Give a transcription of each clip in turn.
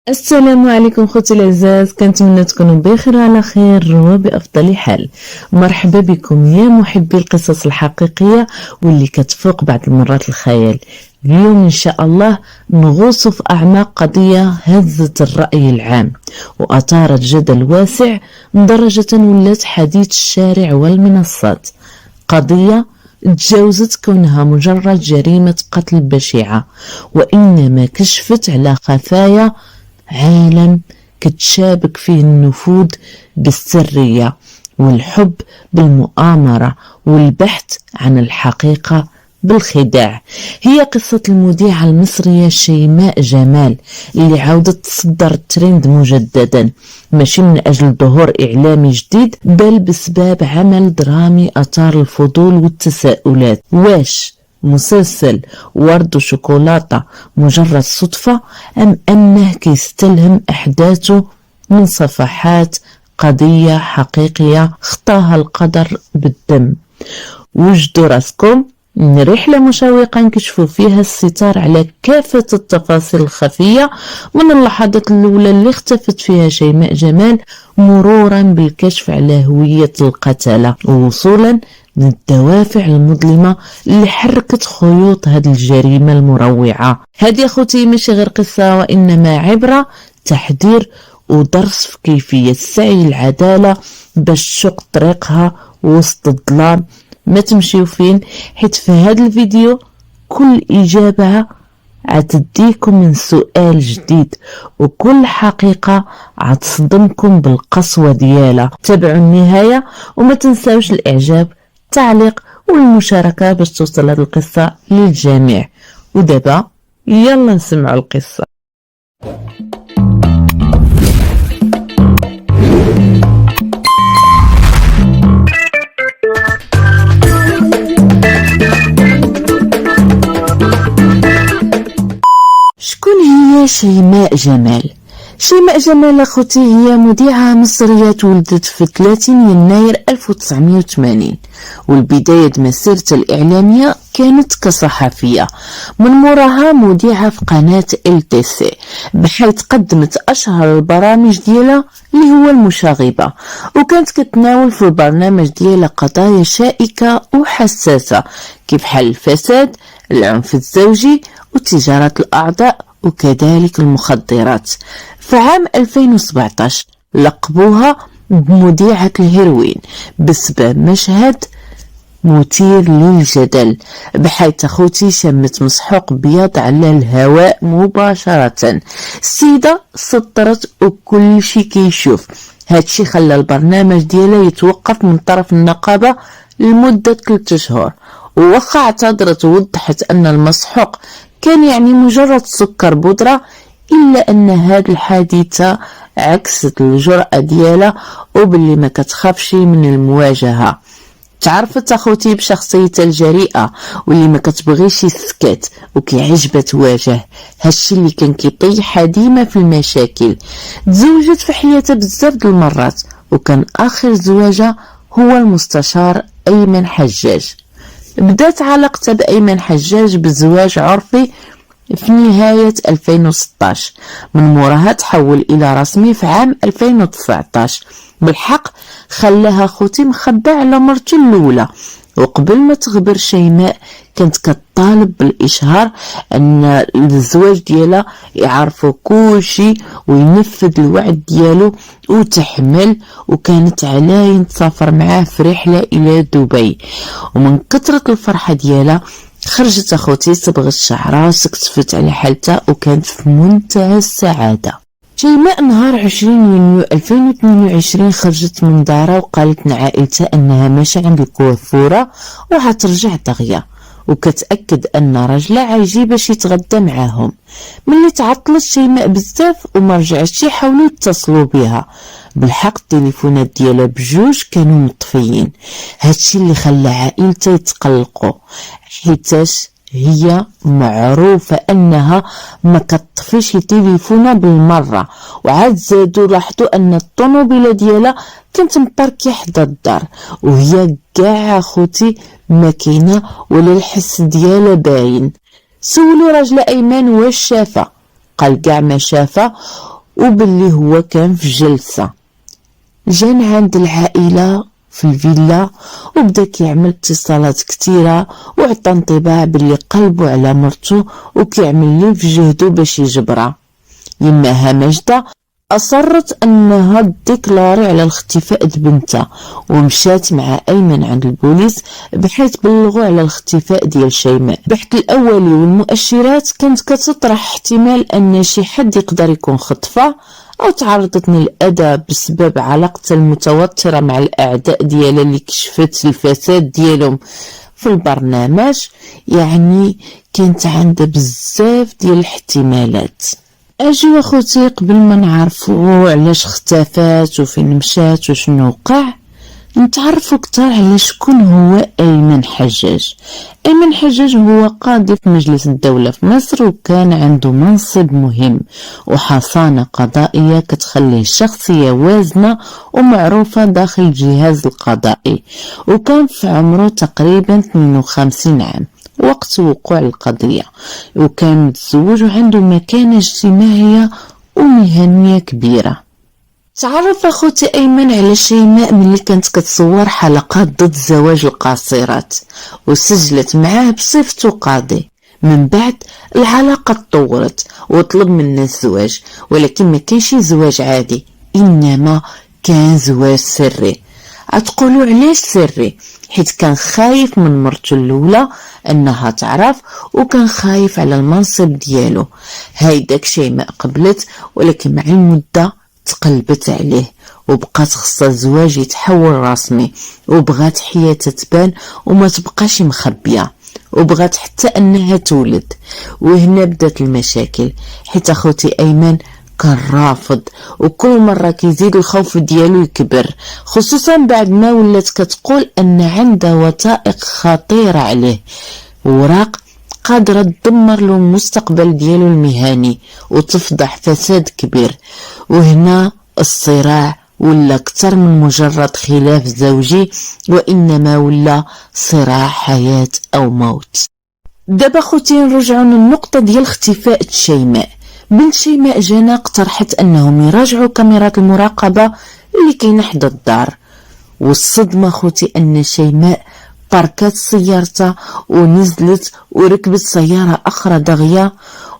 السلام عليكم خوتي العزاز، كنتمنى تكونوا بخير وعلى خير وبأفضل حال. مرحبا بكم يا محبي القصص الحقيقية واللي كتفوق بعض المرات الخيال. اليوم إن شاء الله نغوص في أعماق قضية هزت الرأي العام وأثارت جدل واسع لدرجة ولات حديث الشارع والمنصات. قضية تجاوزت كونها مجرد جريمة قتل بشعة، وإنما كشفت على خفايا عالم كتشابك فيه النفوذ بالسرية والحب بالمؤامرة والبحث عن الحقيقة بالخداع. هي قصة المذيعة المصرية شيماء جمال اللي عاودت تصدر الترند مجددا، ماشي من أجل ظهور إعلامي جديد بل بسبب عمل درامي أثار الفضول والتساؤلات. واش مسلسل ورد وشوكولاتة مجرد صدفة أم أنه كيستلهم أحداثه من صفحات قضية حقيقية خطاها القدر بالدم؟ وجدوا راسكم رحلة مشوقة نكشفوا فيها الستار على كافة التفاصيل الخفية، من اللحظات الأولى اللي اختفت فيها شيماء جمال مرورا بالكشف على هوية القتلة ووصولا للدوافع المظلمة اللي حركت خيوط هذه الجريمة المروعة. هذه أخوتي ماشي غير قصة وإنما عبرة، تحذير ودرس في كيفية سعي العدالة باش تشق طريقها وسط الظلام. ما تمشيو فين، حيت في هذا الفيديو كل إجابة عتديكم من سؤال جديد وكل حقيقة عتصدمكم بالقسوة ديالها. تابعوا النهاية وما تنساوش الإعجاب، التعليق والمشاركة باش توصل هذه القصة للجميع. ودابا يلا نسمعوا القصة. شكون هي شيماء جمال؟ شيماء جمال اخوتي هي مذيعة مصرية تولدت في 30 يناير 1980، والبداية مسيرتها الإعلامية كانت كصحفية، من موراها مذيعة في قناة LTC بحيث قدمت أشهر البرامج ديالها اللي هو المشاغبة، وكانت كتناول في البرنامج ديالها قضايا شائكة وحساسة كيف حل الفساد، العنف الزوجي وتجارة الأعضاء وكذلك المخدرات. في عام 2017 لقبوها بمذيعة الهيروين بسبب مشهد مثير للجدل، بحيث أخوتي شمت مسحوق بيض على الهواء مباشرة. السيدة سطرت وكل شي كيشوف. هادشي خلى البرنامج ديالها يتوقف من طرف النقابة لمدة 3 شهور، ووخا اعتذرت ووضحت أن المسحوق كان يعني مجرد سكر بودرة، إلا أن هذه الحادثة عكست الجرأة ديالها وباللي ما كتخافش من المواجهة. تعرفت أخوتي بشخصيتها الجريئة واللي ما كتبغيش السكات وكيعجبها تواجه، هادشي اللي كان كيطيحها ديما في المشاكل. تزوجت في حياتها بزاف د المرات، وكان آخر زواجها هو المستشار أيمن حجاج. بدات علاقتها بأيمن حجاج بزواج عرفي في نهاية 2016، من موراها تحول إلى رسمي في عام 2019. بالحق خلاها خوتي مخبى على مرته الأولى، وقبل ما تغبر شيماء كانت كتطالب بالإشهار أن الزواج ديالها يعرفوا كل شيء وينفذ الوعد ديالو وتحمل، وكانت علاين تسافر معاه في رحلة إلى دبي. ومن كثرة الفرحة ديالها خرجت أخوتي صبغت شعرها وسكتفت على حالتها وكانت في منتهى السعادة. شيماء نهار 20 يونيو 2022 خرجت من دارها وقالت لعائلتها أنها ماشي عند الكوافورة وحترجع دغيا، وكتأكد أن راجلها عايجي باش يتغدى معاهم. ملي تعطلت شيماء بزاف وما رجعتش يحاولوا يتصلوا بها. بالحق التليفونات ديالها بجوج كانوا مطفيين، هادشي اللي خلى عائلتها يتقلقوا، حيتاش هي معروفة أنها ما كتطفيش تليفونها بالمرة. وعاد زادوا لاحظوا أن الطوموبيلة ديالها كانت مباركي حدا الدار وهي كاع اخوتي ما كاينه ولا الحس ديالها باين. سولوا راجل ايمن واش شافه، قال كاع ما شافه وباللي هو كان في جلسة. جان عند العائلة في الفيلا وبدا كيعمل اتصالات كتيرة وعطى انطباع باللي قلبه على مرتو وكيعمل لي في جهدو باش يجبرها. يماها ماجدة أصرت أنها ديكلاري على الاختفاء د بنتها ومشات مع أيمن عند البوليس بحيث بلغوا على الاختفاء ديال شيماء. البحث الأولي والمؤشرات كانت كتطرح احتمال أن شي حد يقدر يكون خطفها أو تعرضت للأذى بسبب علاقتها المتوترة مع الأعداء ديالها اللي كشفت الفساد ديالهم في البرنامج. يعني كانت عندها بزاف ديال الاحتمالات. اجي اخوتي قبل ما نعرفوا علاش اختفات وفين مشات وشنو وقع نتعرفوا اكثر على شكون هو ايمن حجاج. ايمن حجاج هو قاضي في مجلس الدولة في مصر وكان عنده منصب مهم وحصانة قضائية كتخليه شخصية وازنة ومعروفة داخل الجهاز القضائي، وكان في عمره تقريبا 52 عام وقت وقوع القضية، وكان متزوج وعنده مكانة اجتماعية ومهنية كبيرة. تعرف اخوتي ايمن على شيماء ملي كانت كتصور حلقات ضد زواج القاصرات وسجلت معاه بصفته قاضي. من بعد العلاقة تطورت وطلب منا الزواج، ولكن ما كانش زواج عادي انما كان زواج سري. هتقولوا علاش سري؟ حيت كان خايف من مرته الاولى انها تعرف وكان خايف على المنصب ديالو. هيداك شيماء قبلت، ولكن مع المده تقلبت عليه وبقات خصها الزواج يتحول رسمي وبغات حياتها تبان وما تبقاش مخبيه، وبغات حتى انها تولد. وهنا بدات المشاكل حيت اخوتي ايمن كان رافض وكل مرة كيزيد الخوف ديالو يكبر، خصوصا بعد ما ولات كتقول ان عندها وثائق خطيرة عليه، وراق قادرة تدمر له المستقبل ديالو المهني وتفضح فساد كبير. وهنا الصراع ولا اكثر من مجرد خلاف زوجي وانما ولا صراع حياة او موت. دابا خوتي نرجعوا للنقطة ديال اختفاء شيماء. بنت شيماء جانا اقترحت انهم يراجعوا كاميرات المراقبة اللي كاينه حدا الدار، والصدمة خوتي ان شيماء باركات سيارتها ونزلت وركبت سيارة اخرى دغيا،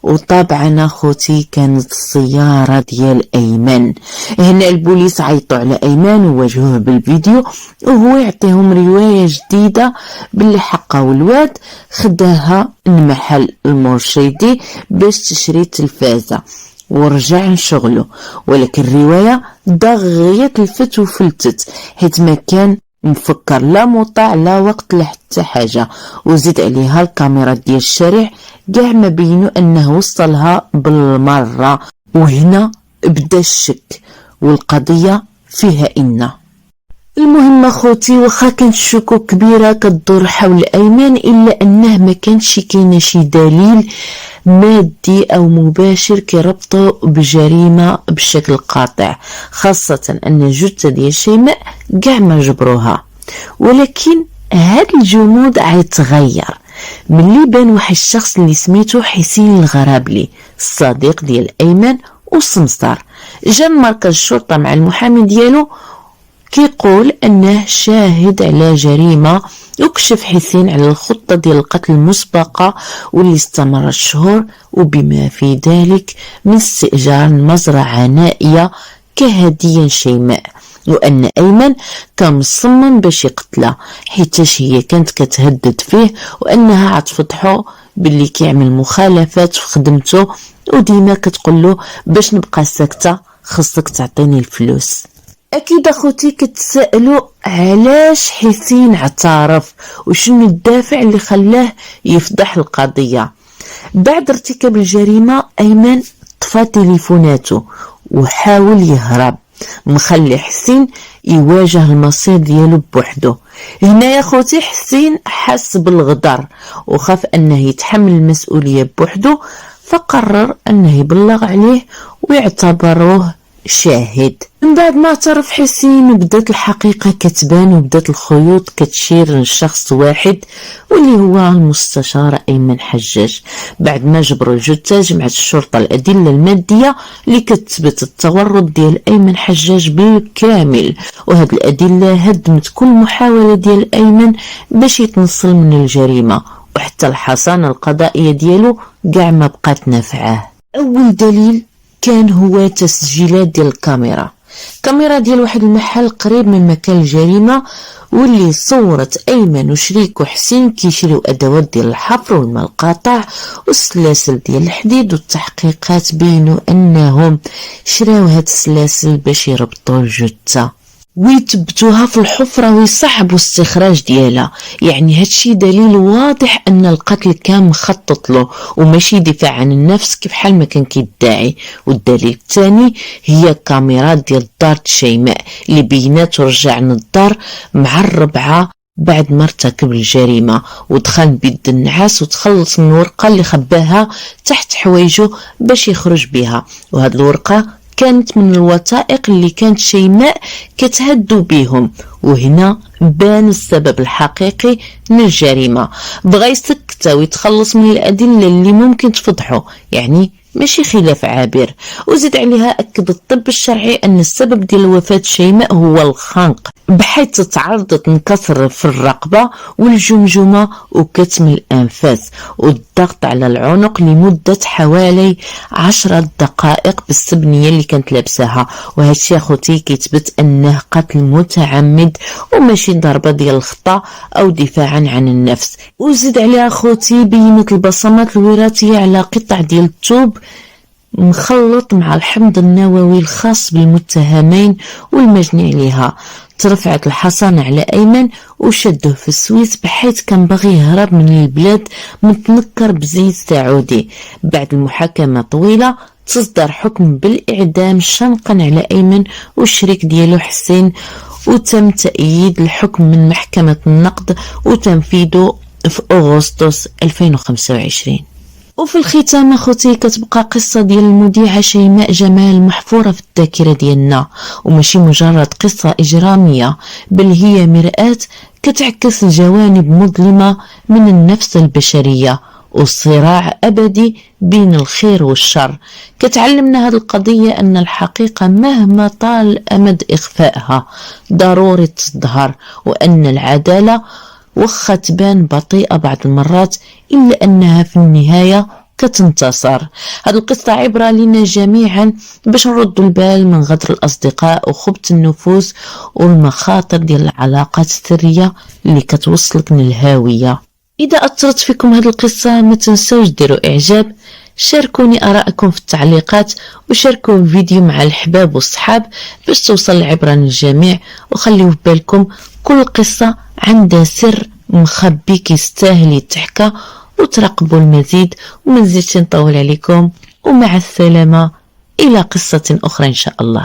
وطبعا اخوتي كانت السيارة ديال ايمن. هنا البوليس عيطوا على ايمن وواجهوه بالفيديو وهو يعطيهم رواية جديدة باللي حقه الواد خداها المحل المرشدي باش تشري تلفازة ورجع لشغله، ولكن الرواية دغيا تلفت وفلتت حيت ما كان مفكر لا مطاع لا وقت لا حتى حاجة، وزيد عليها الكاميرا ديال الشارع كاع ما بينوا انه وصلها بالمرة. وهنا بدا الشك والقضية فيها إن. المهم اخوتي واخا كانت شكوك كبيرة كتدور حول ايمن الا انه ما كانش كاين شي دليل مادي او مباشر كيربطو بجريمة بشكل قاطع، خاصة ان الجثة ديال شيماء كاع ما جبروها. ولكن هاد الجمود عيتغير ملي بان واحد الشخص اللي سميتو حسين الغرابلي الصديق ديال ايمن وسمسار. جا مركز الشرطة مع المحامي ديالو كيقول انه شاهد على جريمة، وكشف حسين على الخطة ديال القتل المسبقة واللي استمرت شهور وبما في ذلك من استئجار مزرعة نائية كهدية شيماء، وان ايمن كان مصمم باش يقتلها حيتاش هي كانت كتهدد فيه وانها عتفضحو باللي كيعمل مخالفات في خدمته وديما كتقول له باش نبقى ساكته خصك تعطيني الفلوس. اكيد اخوتي كتسائلوا علاش حسين اعترف وشنو الدافع اللي خلاه يفضح القضية. بعد ارتكاب الجريمة ايمن طفى تليفوناته وحاول يهرب، مخلي حسين يواجه المصير ديالو بوحده. هنا يا خوتي حسين حس بالغدر وخاف انه يتحمل المسؤولية بوحده، فقرر انه يبلغ عليه ويعتبروه شاهد. من بعد ما اعترف حسين بدات الحقيقة كتبان وبدات الخيوط كتشير لشخص واحد واللي هو المستشار أيمن حجاج. بعد ما جبروا الجثة جمعت الشرطة الأدلة المادية اللي كتثبت التورط ديال أيمن حجاج بالكامل، وهاد الأدلة هدمت كل محاولة ديال أيمن باش يتنصل من الجريمة، وحتى الحصانة القضائية ديالو قاع ما بقات نافعاه. أول دليل كان هو تسجيلات ديال كاميرا ديال واحد المحل قريب من مكان الجريمة، واللي صورت أيمن وشريكو حسين كيشريو أدوات ديال الحفر والماء القاطع والسلاسل ديال الحديد، والتحقيقات بينوا أنهم شراو هاد السلاسل باش يربطوا الجثة ويثبتوها في الحفرة ويصعبوا استخراج ديالها. يعني هادشي دليل واضح ان القتل كان مخطط له وماشي دفاع عن النفس كيف حال ما كان كيدعي. والدليل الثاني هي كاميرات ديال دار شيماء اللي بينات ورجع للدار مع الربعة بعد ما ارتكب الجريمة، ودخل بيد النعاس وتخلص من الورقة اللي خباها تحت حوايجه باش يخرج بها. وهاد الورقة كانت من الوثائق اللي كانت شيماء كتهدو بيهم، وهنا بان السبب الحقيقي للجريمة. بغى يسكتها ويتخلص من الأدلة اللي ممكن تفضحه، يعني ماشي خلاف عابر. وزيد عليها أكد الطب الشرعي أن السبب ديال وفاة شيماء هو الخنق، بحيث تعرضت انكسر في الرقبة والجمجمة وكتم الأنفاس والضغط على العنق لمدة حوالي 10 دقائق بالسبنية اللي كانت لابساها. وهادشي اخوتي كيتبت أنه قتل متعمد وماشي ضربة ديال الخطأ أو دفاعا عن النفس. وزيد عليها اخوتي بينت البصمات الوراثية على قطع ديال الثوب مخلط مع الحمض النووي الخاص بالمتهمين والمجني عليها. ترفعت الحصانة على أيمن وشده في السويس بحيث كان باغي يهرب من البلاد متنكر بزيت سعودي. بعد المحاكمة طويلة تصدر حكم بالإعدام شنقا على أيمن والشريك ديالو حسين، وتم تأييد الحكم من محكمة النقد وتنفيذه في أغسطس 2025. وفي الختام اخوتي كتبقى قصة ديال المذيعة شيماء جمال محفورة في الذاكرة ديالنا، وماشي مجرد قصة إجرامية، بل هي مرآة كتعكس الجوانب مظلمة من النفس البشرية وصراع أبدي بين الخير والشر. كتعلمنا هذه القضية أن الحقيقة مهما طال أمد إخفائها ضروري تظهر، وأن العدالة وخا تبان بطيئة بعض المرات إلا أنها في النهاية كتنتصر. هذه القصة عبرة لنا جميعا باش نردوا البال من غدر الأصدقاء وخبث النفوس والمخاطر ديال العلاقات السرية اللي كتوصلك للهاوية. إذا أثرت فيكم هذه القصة ما تنسوش ديروا إعجاب، شاركوني آراءكم في التعليقات، وشاركوا الفيديو مع الأحباب والصحاب باش توصل العبرة للجميع. وخليوا في بالكم كل قصة عندها سر مخبي كيستاهل يتحكى، وتراقبوا المزيد. وما نزيدش نطول عليكم، ومع السلامة إلى قصة أخرى إن شاء الله.